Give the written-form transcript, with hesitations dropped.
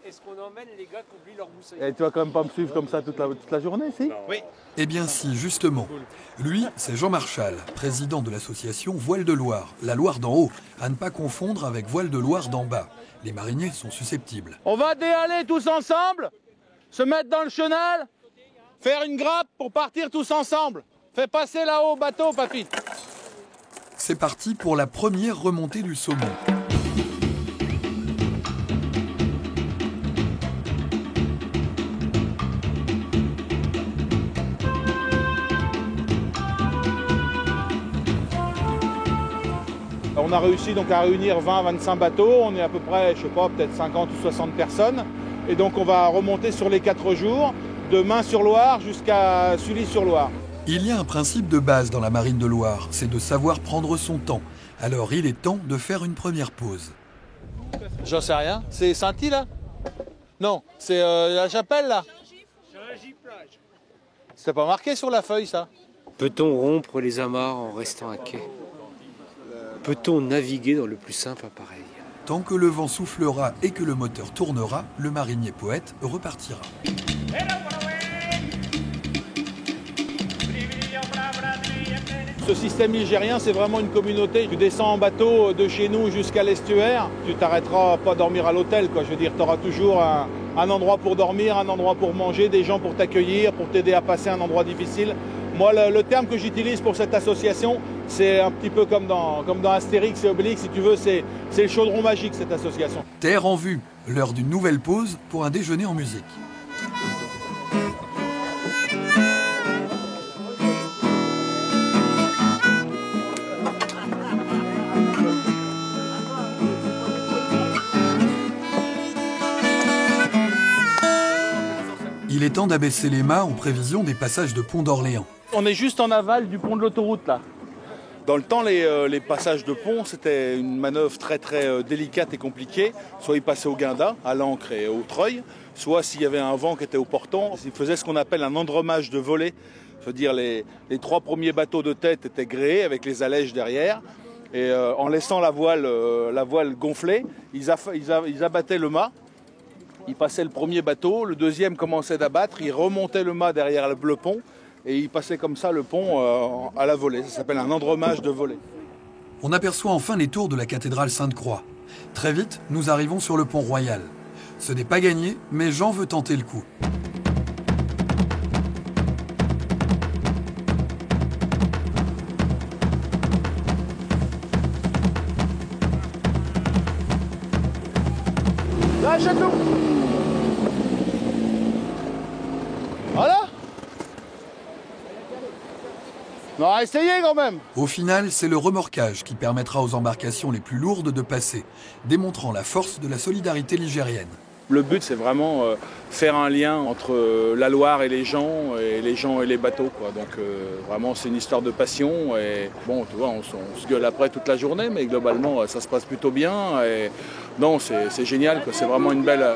Est-ce qu'on emmène les gars qui oublient leur boussole? Et tu vas quand même pas me suivre comme ça toute la journée, si? Oui. Eh bien si, justement. Lui, c'est Jean Marchal, président de l'association Voile de Loire. La Loire d'en haut, à ne pas confondre avec Voile de Loire d'en bas. Les mariniers sont susceptibles. On va déhaler tous ensemble, se mettre dans le chenal, faire une grappe pour partir tous ensemble. Fais passer là-haut au bateau, papy. C'est parti pour la première remontée du saumon. On a réussi donc à réunir 20-25 bateaux, on est à peu près, je sais pas, peut-être 50 ou 60 personnes. Et donc on va remonter sur les 4 jours, de Main-sur-Loire jusqu'à Sully-sur-Loire. Il y a un principe de base dans la marine de Loire, c'est de savoir prendre son temps. Alors il est temps de faire une première pause. J'en sais rien, c'est Saint-Y là? Non, c'est la chapelle là? C'était pas marqué sur la feuille ça? Peut-on rompre les amarres en restant à quai? Peut-on naviguer dans le plus simple appareil? Tant que le vent soufflera et que le moteur tournera, le marinier poète repartira. Ce système ligérien, c'est vraiment une communauté. Tu descends en bateau de chez nous jusqu'à l'estuaire, tu t'arrêteras pas dormir à l'hôtel, quoi. Je veux dire, tu auras toujours un endroit pour dormir, un endroit pour manger, des gens pour t'accueillir, pour t'aider à passer un endroit difficile. Moi, le terme que j'utilise pour cette association, c'est un petit peu comme dans Astérix et Obélix, si tu veux, c'est le chaudron magique, cette association. Terre en vue, l'heure d'une nouvelle pause pour un déjeuner en musique. Il est temps d'abaisser les mâts en prévision des passages de pont d'Orléans. On est juste en aval du pont de l'autoroute, là. Dans le temps, les passages de pont, c'était une manœuvre très délicate et compliquée. Soit ils passaient au guinda, à l'ancre et au treuil, soit s'il y avait un vent qui était au portant, ils faisaient ce qu'on appelle un endremage de volée. C'est-à-dire les 3 premiers bateaux de tête étaient gréés avec les allèges derrière. Et en laissant la voile gonfler, ils abattaient le mât. Ils passaient le premier bateau, le deuxième commençait d'abattre, ils remontaient le mât derrière le pont et ils passaient comme ça le pont à la volée. Ça s'appelle un endremage de volée. On aperçoit enfin les tours de la cathédrale Sainte-Croix. Très vite, nous arrivons sur le pont Royal. Ce n'est pas gagné, mais Jean veut tenter le coup. Lâche-nous! Voilà! On aura essayé quand même! Au final, c'est le remorquage qui permettra aux embarcations les plus lourdes de passer, démontrant la force de la solidarité ligérienne. Le but, c'est vraiment faire un lien entre la Loire et les gens et les bateaux, quoi. Donc vraiment, c'est une histoire de passion. Et bon, tu vois, on se gueule après toute la journée, mais globalement, ça se passe plutôt bien. Et non, c'est génial, quoi. C'est vraiment une belle...